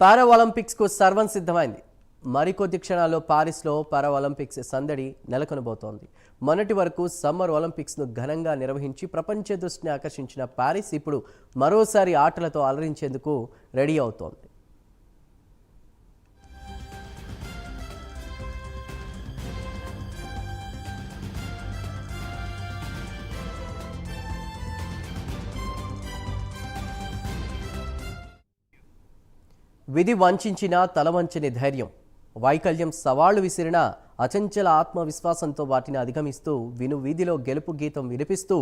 పారా ఒలింపిక్స్కు సర్వం సిద్ధమైంది. మరికొద్ది క్షణాల్లో పారిస్లో పారా ఒలింపిక్స్ సందడి నెలకొనబోతోంది. మొన్నటి వరకు సమ్మర్ ఒలింపిక్స్ను ఘనంగా నిర్వహించి ప్రపంచ దృష్టిని ఆకర్షించిన పారిస్ ఇప్పుడు మరోసారి ఆటలతో అలరించేందుకు రెడీ అవుతోంది. విధి వంచిన తలవంచని ధైర్యం, వైకల్యం సవాళ్లు విసిరిన అచంచల ఆత్మవిశ్వాసంతో వాటిని అధిగమిస్తూ వీధిలో గెలుపు గీతం వినిపిస్తూ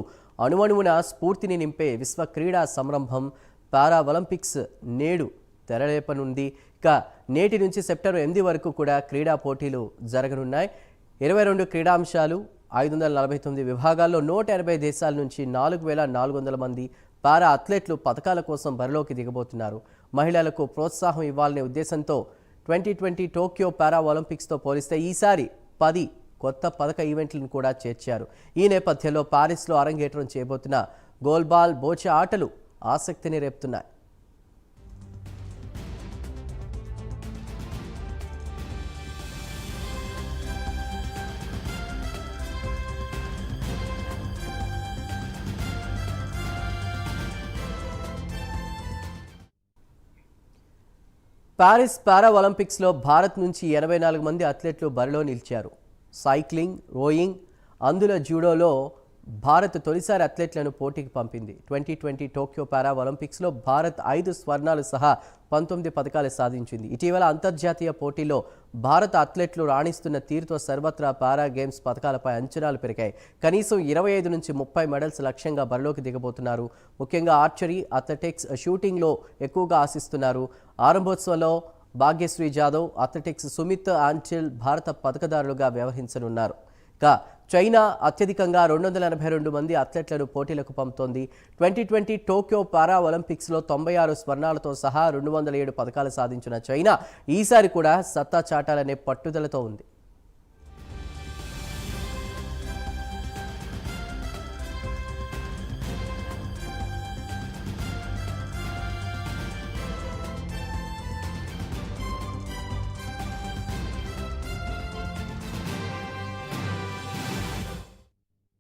అణువణువున స్ఫూర్తిని నింపే విశ్వ క్రీడా సంరంభం పారా ఒలింపిక్స్ నేడు తెరలేపనుంది. ఇక నేటి నుంచి సెప్టెంబర్ 8 వరకు కూడా క్రీడా పోటీలు జరగనున్నాయి. 22 క్రీడాంశాలు, 549 విభాగాల్లో 180 దేశాల నుంచి 4400 మంది పారా అథ్లెట్లు పథకాల కోసం బరిలోకి దిగబోతున్నారు. మహిళలకు ప్రోత్సాహం ఇవ్వాలనే ఉద్దేశంతో 2020 టోక్యో పారా ఒలింపిక్స్తో పోలిస్తే ఈసారి 10 కొత్త పథక ఈవెంట్లను కూడా చేర్చారు. ఈ నేపథ్యంలో పారిస్లో అరంగేట్రం చేయబోతున్న గోల్బాల్, బోచా ఆటలు ఆసక్తిని రేపుతున్నాయి. పారిస్ పారా ఒలింపిక్స్లో భారత్ నుంచి 84 మంది అథ్లెట్లు బరిలో నిలిచారు. సైక్లింగ్, రోయింగ్, అందులో జూడోలో భారత్ తొలిసారి అథ్లెట్లను పోటీకి పంపింది. 2020 టోక్యో పారా ఒలింపిక్స్లో భారత్ 5 స్వర్ణాలు సహా 19 పథకాలు సాధించింది. ఇటీవల అంతర్జాతీయ పోటీలో భారత అథ్లెట్లు రాణిస్తున్న తీరుతో సర్వత్రా పారా గేమ్స్ పథకాలపై అంచనాలు పెరిగాయి. కనీసం 25 నుంచి 30 మెడల్స్ లక్ష్యంగా బరిలోకి దిగబోతున్నారు. ముఖ్యంగా ఆర్చరీ, అథ్లెటిక్స్, షూటింగ్లో ఎక్కువగా ఆశిస్తున్నారు. ఆరంభోత్సవంలో భాగ్యశ్రీ జాదవ్, అథ్లెటిక్స్ సుమిత్ ఆంటిల్ భారత పథకదారులుగా వ్యవహరించనున్నారు. చైనా అత్యధికంగా 282 మంది అథ్లెట్లను పోటీలకు పంపుతోంది. 2020 టోక్యో పారా ఒలింపిక్స్లో 96 స్వర్ణాలతో సహా 207 పథకాలు సాధించిన చైనా ఈసారి కూడా సత్తా చాటాలనే పట్టుదలతో ఉంది.